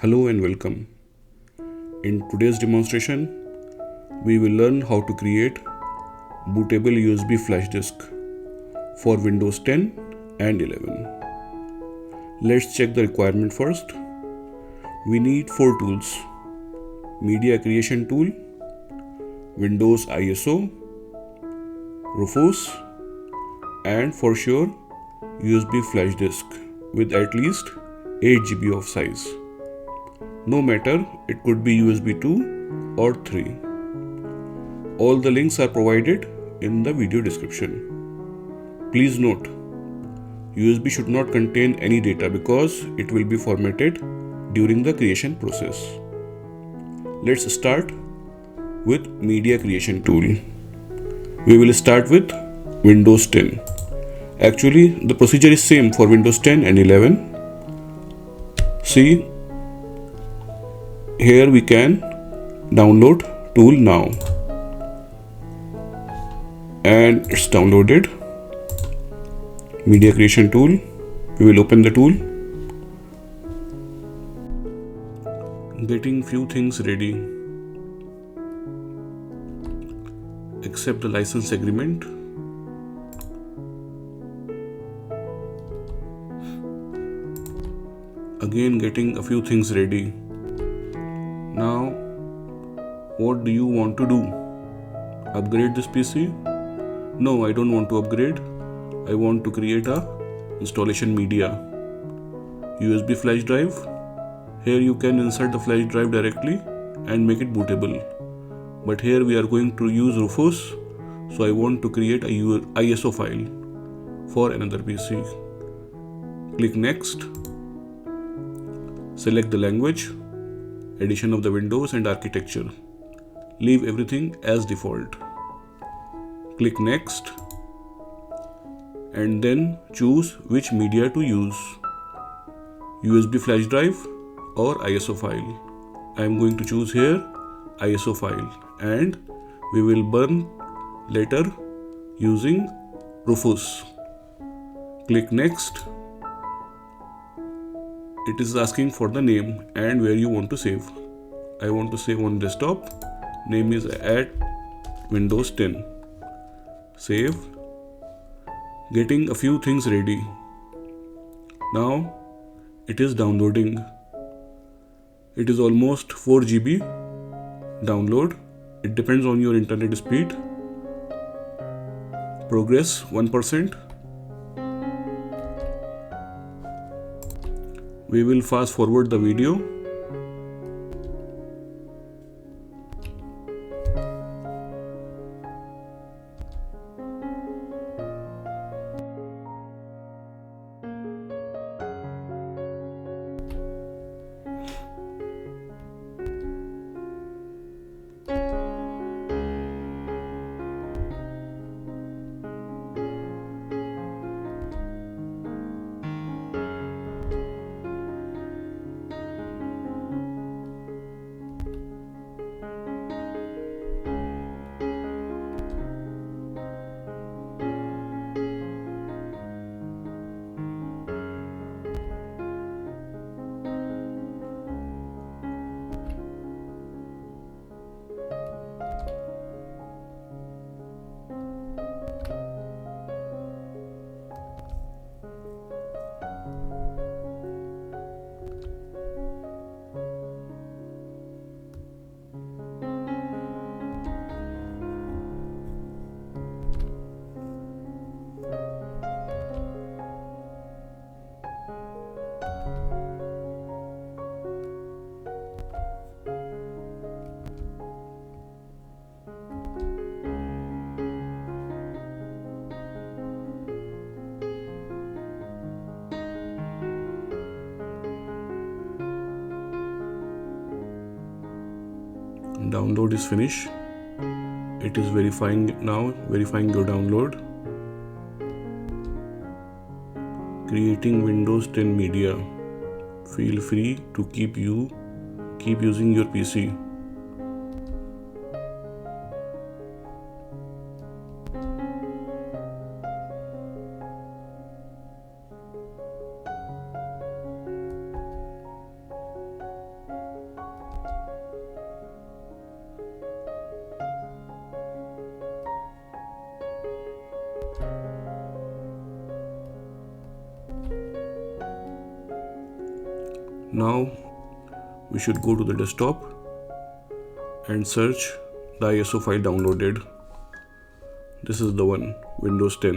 Hello and welcome. In today's demonstration, we will learn how to create bootable USB flash disk for Windows 10 and 11. Let's check the requirement first. We need 4 tools: Media Creation Tool, Windows ISO, Rufus, and for sure USB flash disk with at least 8 GB of size. No matter, it could be USB 2 or 3. All the links are provided in the video description. Please note, USB should not contain any data because it will be formatted during the creation process. Let's start with Media Creation Tool. We will start with Windows 10. Actually, the procedure is same for Windows 10 and 11. See, here we can download tool now, and it's downloaded. Media Creation Tool. We will open the tool. Getting few things ready. Accept the license agreement. Again getting a few things ready. Now, what do you want to do? Upgrade this PC? No, I don't want to upgrade. I want to create a installation media. USB flash drive. Here you can insert the flash drive directly and make it bootable. But here we are going to use Rufus, so I want to create a ISO file for another PC. Click Next. Select the language, addition of the windows and architecture. Leave everything as default. Click Next and then choose which media to use, USB flash drive or ISO file. I am going to choose here ISO file, and we will burn later using Rufus. Click Next. It is asking for the name and where you want to save. I want to save on desktop. Name is at Windows 10. Save. Getting a few things ready. Now it is downloading. It is almost 4 GB download. It depends on your internet speed. Progress 1%. We will fast forward the video. Download is finished. It is verifying your download. Creating Windows 10 media. Feel free to keep using your PC. Now we should go to the desktop and search the ISO file downloaded. This is the one, Windows 10.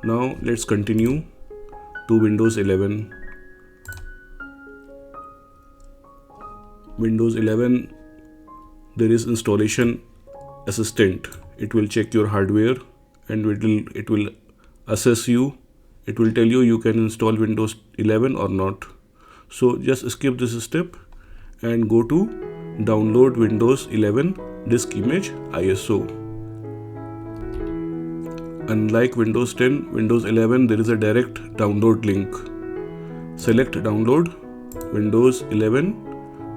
Now let's continue to Windows 11. Windows 11, there is installation assistant. It will check your hardware and it will assess you. It will tell you can install Windows 11 or not. So just skip this step and go to download Windows 11 disk image ISO. Unlike Windows 10, Windows 11 there is a direct download link. Select download Windows 11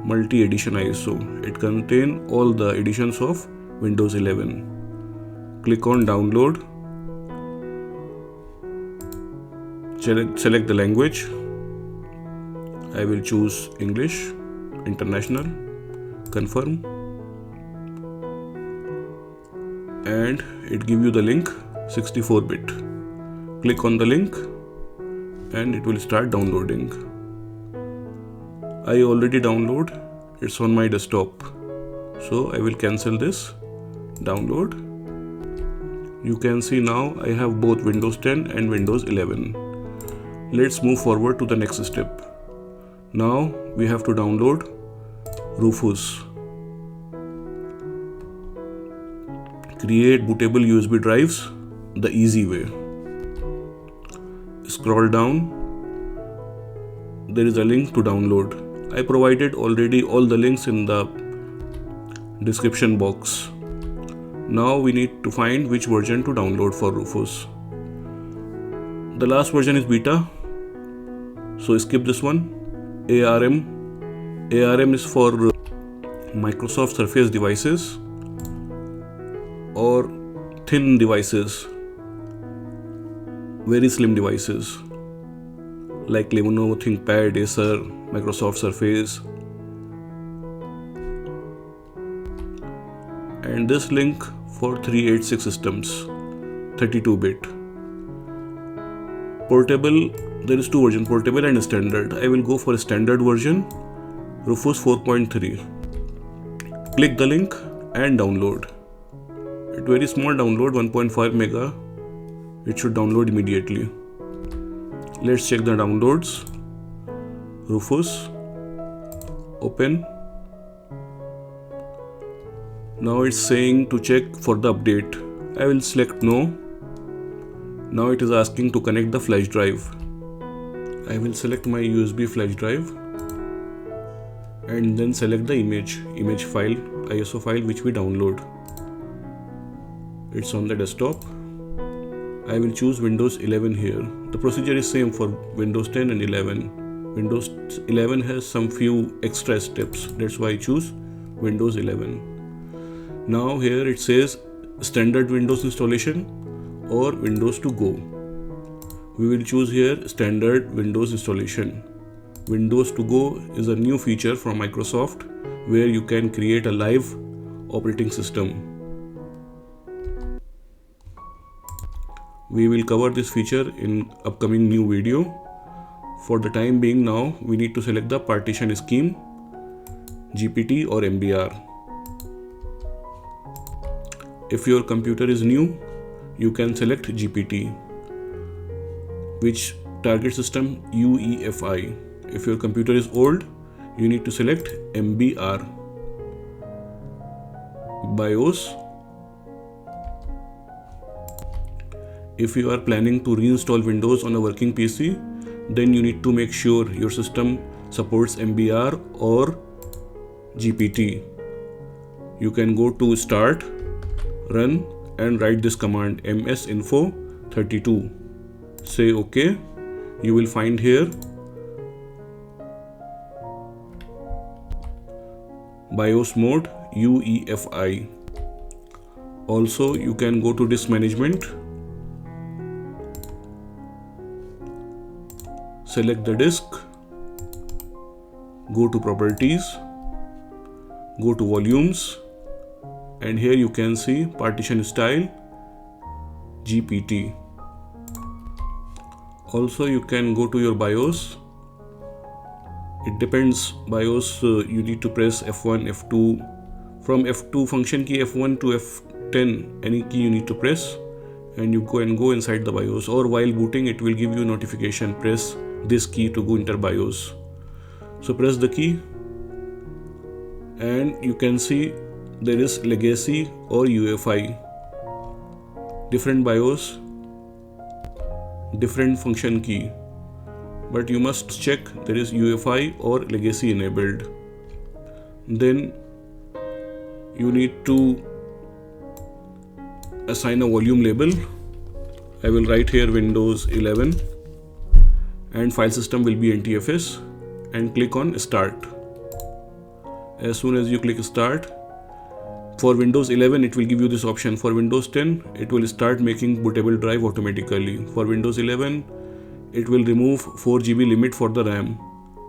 multi-edition ISO. It contains all the editions of Windows 11. Click on download. Select the language. I will choose English, International, confirm, and it gives you the link 64-bit. Click on the link and it will start downloading. I already download, it's on my desktop, so I will cancel this download. You can see now I have both Windows 10 and Windows 11. Let's move forward to the next step. Now we have to download Rufus. Create bootable USB drives the easy way. Scroll down. There is a link to download. I provided already all the links in the description box. Now we need to find which version to download for Rufus. The last version is beta, so skip this one. ARM is for Microsoft Surface devices or thin devices, very slim devices like Lenovo ThinkPad, Acer, Microsoft Surface. And this link for 386 systems, 32-bit. Portable, there is two versions, portable and standard. I will go for a standard version, Rufus 4.3. Click the link and download. It's very small download, 1.5 mega. It should download immediately. Let's check the downloads. Rufus, open. Now it's saying to check for the update. I will select no. Now it is asking to connect the flash drive. I will select my USB flash drive and then select the image file, ISO file which we download. It's on the desktop. I will choose Windows 11 here. The procedure is same for Windows 10 and 11. Windows 11 has some few extra steps. That's why I choose Windows 11. Now here it says standard Windows installation or Windows to go. We will choose here standard Windows installation. Windows to go is a new feature from Microsoft where you can create a live operating system. We will cover this feature in upcoming new video. For the time being now, we need to select the partition scheme, GPT or MBR. If your computer is new, you can select GPT, which target system UEFI. If your computer is old, you need to select MBR. BIOS. If you are planning to reinstall Windows on a working PC, then you need to make sure your system supports MBR or GPT. You can go to Start, Run and write this command msinfo32. Say OK. You will find here BIOS mode UEFI. Also, you can go to disk management. Select the disk, go to properties, go to volumes, and here you can see partition style GPT. Also you can go to your BIOS It depends BIOS. You need to press F1, F2. From F2 function key F1 to F10, any key you need to press, and you go inside the BIOS. Or while booting, it will give you notification, press this key to go enter BIOS. So press the key, and you can see there is legacy or UEFI. Different BIOS, different function key, but you must check there is UEFI or legacy enabled. Then you need to assign a volume label. I will write here Windows 11 and file system will be NTFS, and click on start. As soon as you click start, for Windows 11 it will give you this option. For Windows 10 it will start making bootable drive automatically. For Windows 11 it will remove 4 GB limit for the RAM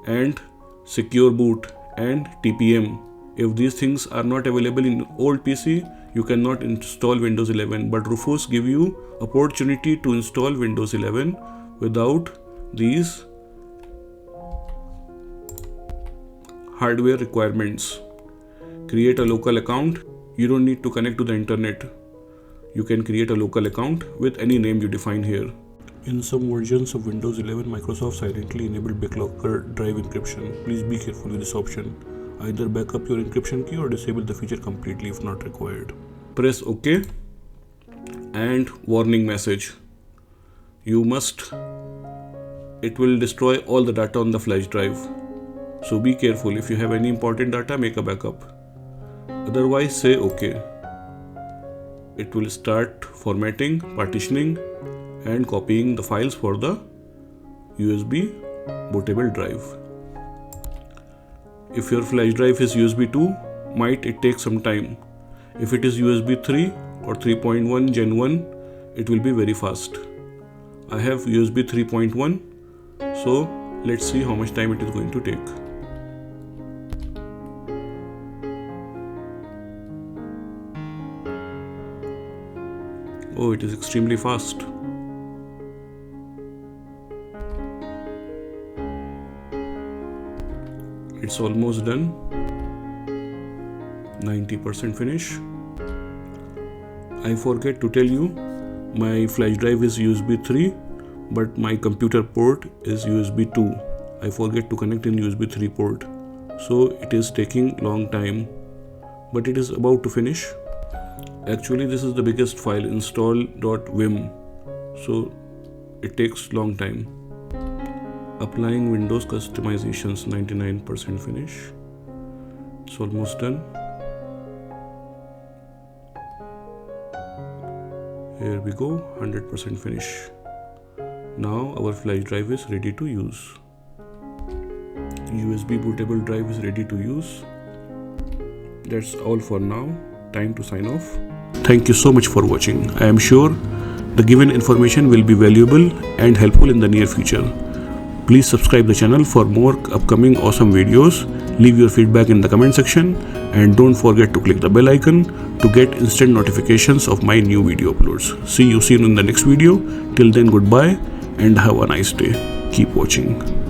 and secure boot and TPM. If these things are not available in old PC, you cannot install Windows 11, but Rufus give you opportunity to install Windows 11 without these hardware requirements. Create a local account. You don't need to connect to the internet. You can create a local account with any name you define here. In some versions of Windows 11, Microsoft silently enabled BackLocker drive encryption. Please be careful with this option. Either back up your encryption key or disable the feature completely if not required. Press OK and warning message. It will destroy all the data on the flash drive. So be careful. If you have any important data, make a backup. Otherwise, say OK. It will start formatting, partitioning, and copying the files for the USB bootable drive. If your flash drive is USB 2, might it take some time. If it is USB 3 or 3.1 Gen 1, it will be very fast. I have USB 3.1, so let's see how much time it is going to take. Oh, it is extremely fast. It's almost done. 90% finish. I forget to tell you, my flash drive is USB 3, but my computer port is USB 2. I forget to connect in USB 3 port. So it is taking long time, but it is about to finish. Actually, this is the biggest file, install.vim. So it takes long time. Applying Windows customizations, 99% finish. It's almost done. Here we go, 100% finish. Now our flash drive is ready to use. USB bootable drive is ready to use. That's all for now. Time to sign off. Thank you so much for watching. I am sure the given information will be valuable and helpful in the near future. Please subscribe the channel for more upcoming awesome videos. Leave your feedback in the comment section and don't forget to click the bell icon to get instant notifications of my new video uploads. See you soon in the next video. Till then, goodbye and have a nice day. Keep watching.